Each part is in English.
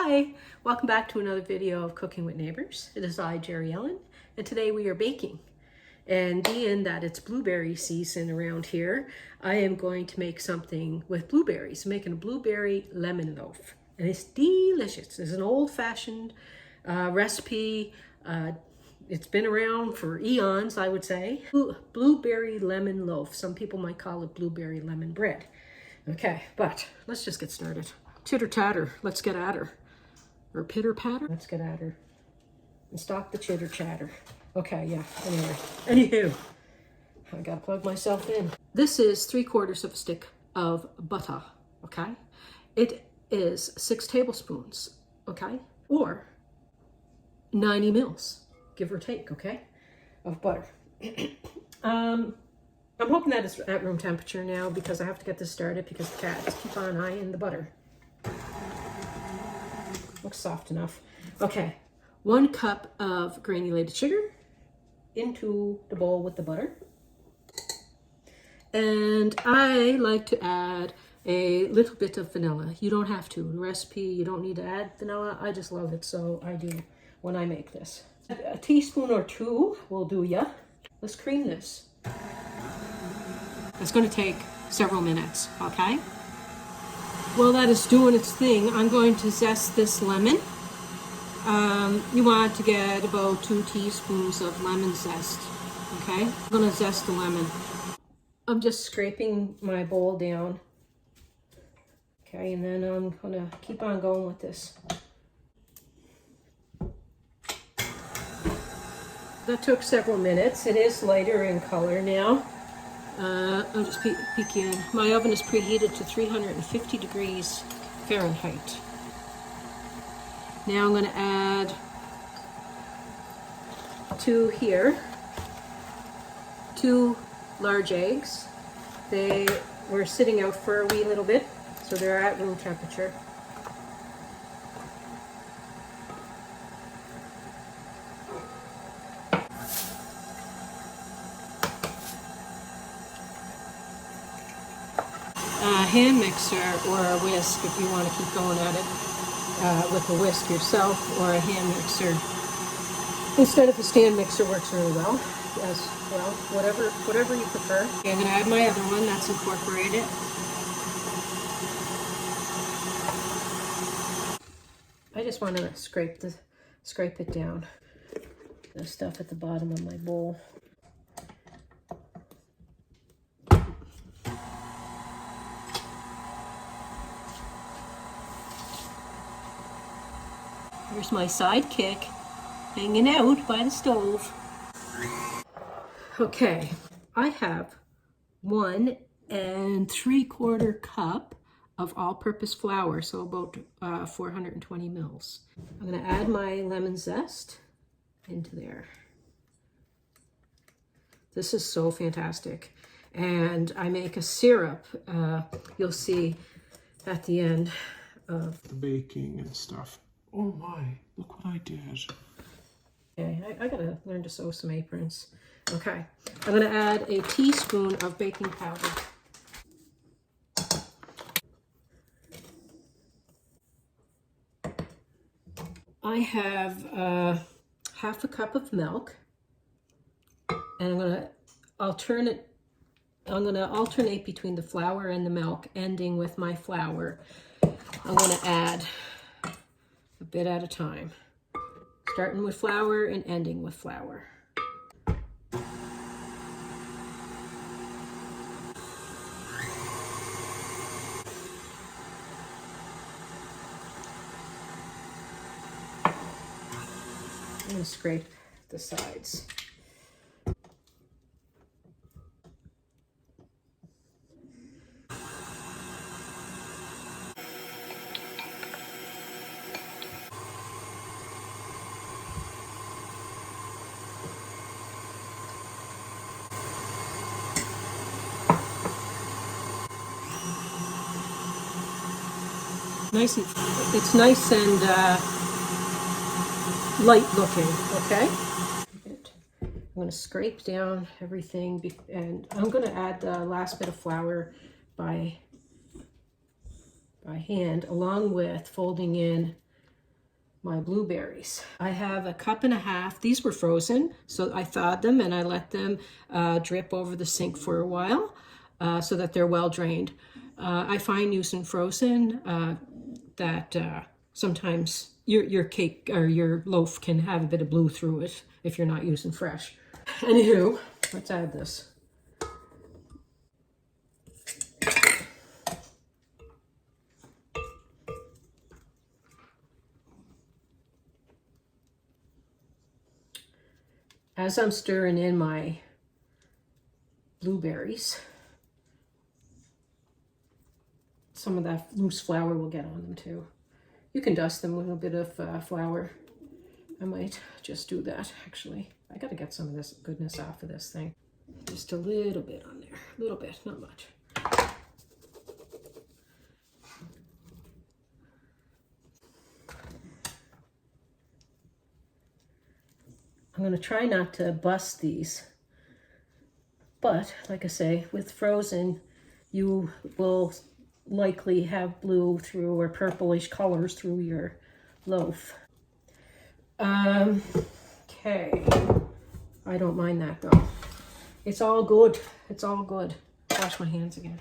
Hi, welcome back to another video of Cooking with Neighbors. It is I, Jerry Ellen, and today we are baking. And being that it's blueberry season around here, I am going to make something with blueberries. I'm making a blueberry lemon loaf, and it's delicious. It's an old-fashioned recipe. It's been around for eons, I would say. Blueberry lemon loaf. Some people might call it blueberry lemon bread. Okay, but let's just get started. Chitter chatter, let's get at her. Or pitter patter, let's get at her. And stop the chitter chatter. Okay, yeah, anyway. Anywho, I gotta plug myself in. This is 3/4 of a stick of butter, okay? It is 6 tablespoons, okay? Or 90 mils, give or take, okay? Of butter. I'm hoping that it's at room temperature now because I have to get this started because the cats keep on eyeing the butter. Looks soft enough. Okay, 1 cup of granulated sugar into the bowl with the butter. And I like to add a little bit of vanilla. You don't have to. In the recipe, you don't need to add vanilla. I just love it, so I do when I make this. A teaspoon or 2 will do ya. Let's cream this. It's going to take several minutes, okay? While that is doing its thing, I'm going to zest this lemon. You want to get about 2 teaspoons of lemon zest, okay? I'm going to zest the lemon. I'm just scraping my bowl down. Okay, and then I'm going to keep on going with this. That took several minutes. It is lighter in color now. I'll just peek in. My oven is preheated to 350 degrees Fahrenheit. Now I'm going to add 2 large eggs. They were sitting out for a wee little bit, so they're at room temperature. Hand mixer or a whisk if you want to keep going at it with a whisk yourself, or a hand mixer instead of a stand mixer works really well as well. Whatever you prefer. Okay, I'm going to add my other one that's incorporated. I just want to scrape it down. The stuff at the bottom of my bowl. Here's my sidekick hanging out by the stove. Okay, I have 1 3/4 cup of all-purpose flour, so about 420 mils. I'm going to add my lemon zest into there. This is so fantastic. And I make a syrup, you'll see at the end of the baking and stuff. Oh my, look what I did. Okay, I gotta learn to sew some aprons. Okay, I'm gonna add a teaspoon of baking powder. I have 1/2 cup of milk, and I'm gonna alternate between the flour and the milk, ending with my flour. I'm gonna add a bit at a time, starting with flour and ending with flour. I'm going to scrape the sides. It's nice and light looking, okay? I'm going to scrape down everything, and I'm going to add the last bit of flour by hand, along with folding in my blueberries. I have 1.5 cups. These were frozen, so I thawed them and I let them drip over the sink for a while so that they're well drained. I find using frozen that sometimes your cake or your loaf can have a bit of blue through it if you're not using fresh. Anywho, let's add this. As I'm stirring in my blueberries, some of that loose flour will get on them too. You can dust them with a bit of flour. I might just do that, actually. I gotta get some of this goodness off of this thing. Just a little bit on there. A little bit, not much. I'm going to try not to bust these, but like I say, with frozen, you will likely have blue through or purplish colors through your loaf. Okay, I don't mind that though. It's all good. It's all good. Wash my hands again.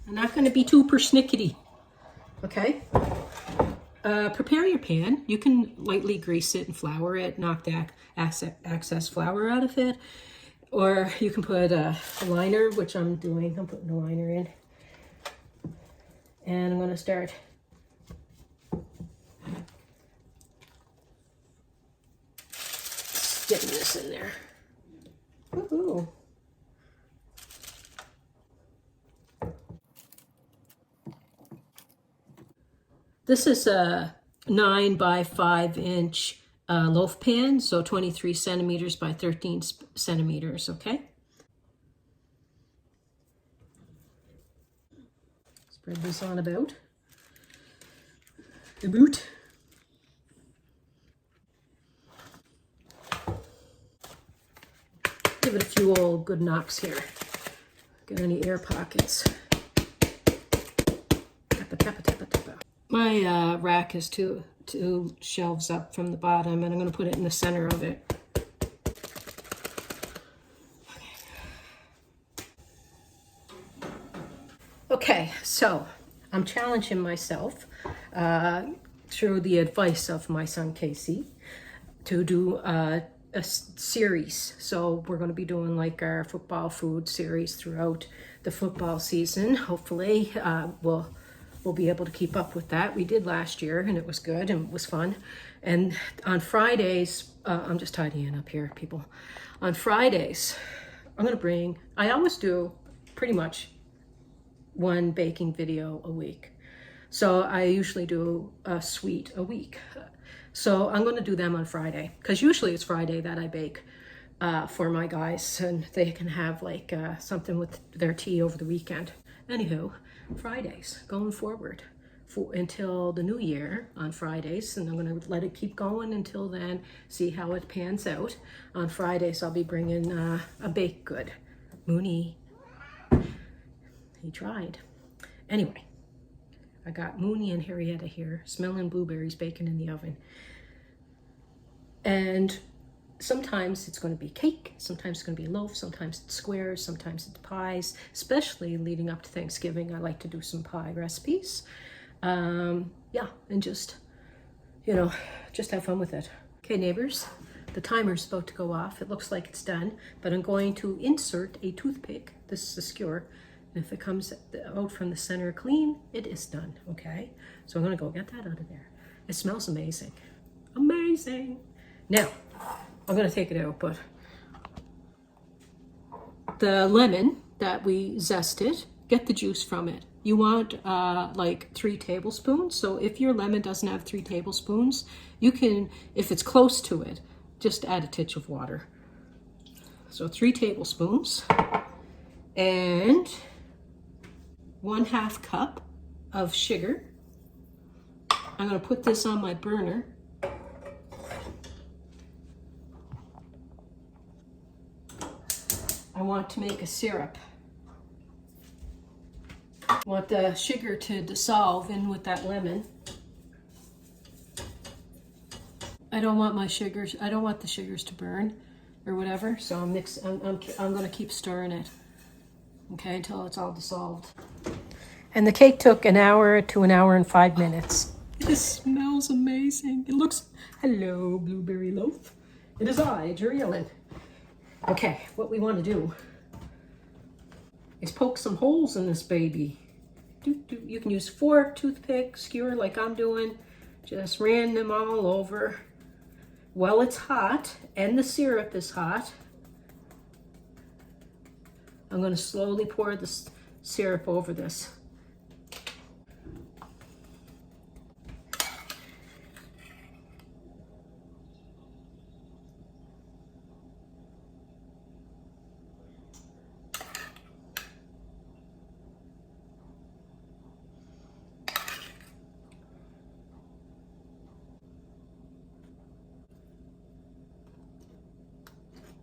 I'm not going to be too persnickety. Okay. Prepare your pan. You can lightly grease it and flour it, knock the excess flour out of it. Or you can put a liner, which I'm doing. I'm putting a liner in. And I'm going to start getting this in there. Woohoo! This is a 9 by 5 inch loaf pan, so 23 centimeters by 13 centimeters, okay? Spread this on about. The boot. Give it a few old good knocks here. Get any air pockets. Tappa, tappa, tappa, tappa. My rack is two shelves up from the bottom, and I'm going to put it in the center of it. Okay, so I'm challenging myself through the advice of my son Casey to do a series. So we're going to be doing like our football food series throughout the football season. Hopefully we'll be able to keep up with that. We did last year and it was good and it was fun. And on Fridays, I'm just tidying up here, people. On Fridays, I always do pretty much one baking video a week. So I usually do a sweet a week. So I'm going to do them on Friday, because usually it's Friday that I bake for my guys, and they can have like something with their tea over the weekend. Anywho, Fridays going forward until the new year on Fridays, and I'm going to let it keep going until then, see how it pans out. On Fridays I'll be bringing a baked good. Mooney, he tried. Anyway, I got Mooney and Harrietta here smelling blueberries baking in the oven. And sometimes it's going to be cake, sometimes it's going to be loaf, sometimes it's squares, sometimes it's pies. Especially leading up to Thanksgiving, I like to do some pie recipes. Yeah, and just, just have fun with it. Okay, neighbors, the timer's about to go off. It looks like it's done, but I'm going to insert a toothpick. This is a skewer. And if it comes out from the center clean, it is done, okay? So I'm going to go get that out of there. It smells amazing. Amazing. Now, I'm going to take it out, but the lemon that we zested, get the juice from it. You want like 3 tablespoons. So if your lemon doesn't have 3 tablespoons, you can, if it's close to it, just add a titch of water. So 3 tablespoons and 1/2 cup of sugar. I'm going to put this on my burner. I want to make a syrup. I want the sugar to dissolve in with that lemon. I don't want my sugars, I don't want the sugars to burn or whatever, so I'm gonna keep stirring it, okay, until it's all dissolved. And the cake took an hour to an hour and 5 minutes. It smells amazing. It looks, hello, blueberry loaf. It is I, Jerry Ellen. Okay, what we want to do is poke some holes in this baby. You can use fork, toothpick, skewer like I'm doing. Just ran them all over. While it's hot and the syrup is hot, I'm going to slowly pour the syrup over this.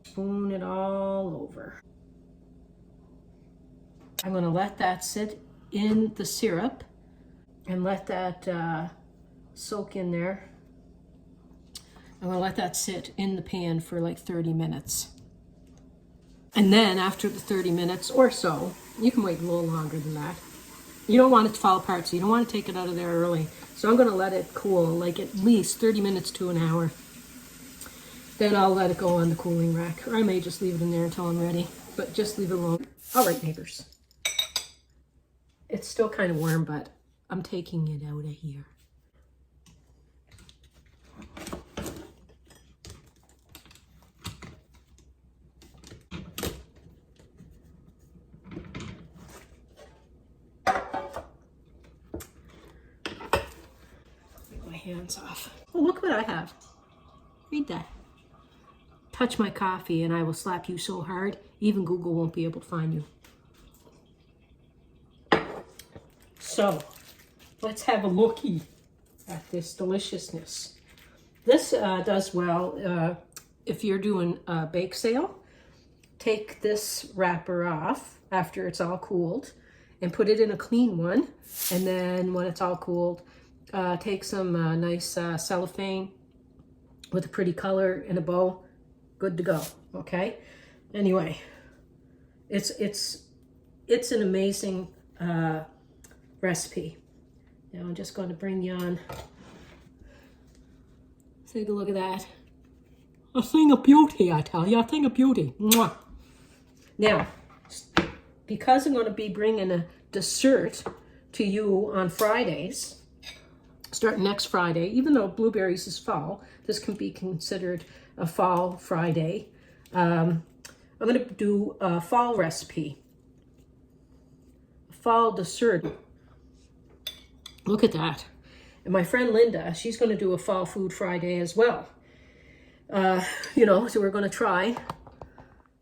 Spoon it all over. I'm going to let that sit in the syrup and let that soak in there. I'm going to let that sit in the pan for like 30 minutes. And then after the 30 minutes or so, you can wait a little longer than that. You don't want it to fall apart, so you don't want to take it out of there early. So I'm going to let it cool like at least 30 minutes to an hour. Then I'll let it go on the cooling rack, or I may just leave it in there until I'm ready, but just leave it alone. All right, neighbors. It's still kind of warm, but I'm taking it out of here. Get my hands off. Oh, look what I have. Read that. Touch my coffee and I will slap you so hard, even Google won't be able to find you. So, let's have a lookie at this deliciousness. This does well if you're doing a bake sale. Take this wrapper off after it's all cooled and put it in a clean one. And then when it's all cooled, take some nice cellophane with a pretty color and a bow. Good to go, okay? Anyway, it's an amazing recipe. Now I'm just going to bring you on. Take a look at that. A thing of beauty, I tell you, a thing of beauty. Mwah. Now, because I'm going to be bringing a dessert to you on Fridays, starting next Friday, even though blueberries is fall, this can be considered a fall Friday. I'm going to do a fall recipe, a fall dessert. Look at that. And my friend Linda, she's going to do a fall food Friday as well. You know, so we're going to try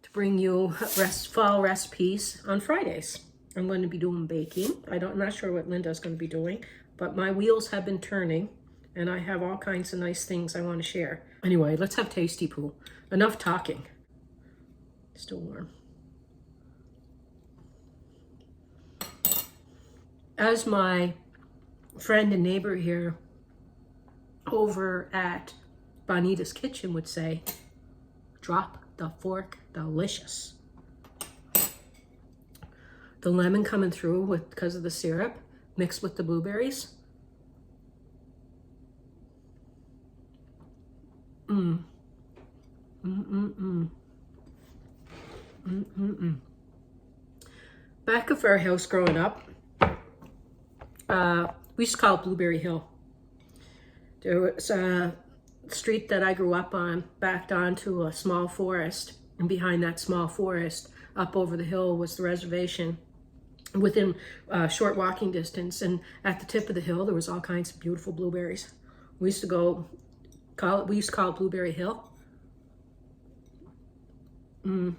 to bring you fall recipes on Fridays. I'm going to be doing baking. I'm not sure what Linda's going to be doing, but my wheels have been turning and I have all kinds of nice things I want to share. Anyway, let's have tasty poo. Enough talking. Still warm. As my friend and neighbor here over at Bonita's Kitchen would say, drop the fork, delicious. The lemon coming through because of the syrup mixed with the blueberries. Back of our house growing up, we used to call it Blueberry Hill. There was a street that I grew up on, backed onto a small forest, and behind that small forest, up over the hill, was the reservation within short walking distance. And at the tip of the hill, there was all kinds of beautiful blueberries. We used to call it Blueberry Hill. And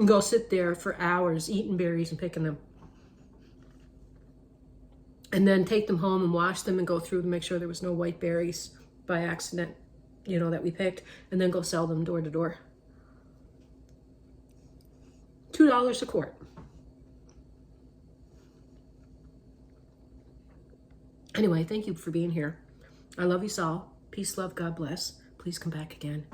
go sit there for hours eating berries and picking them. And then take them home and wash them and go through to make sure there was no white berries by accident, you know, that we picked, and then go sell them door to door. $2 a quart. Anyway, thank you for being here. I love you all. Peace, love, God bless. Please come back again.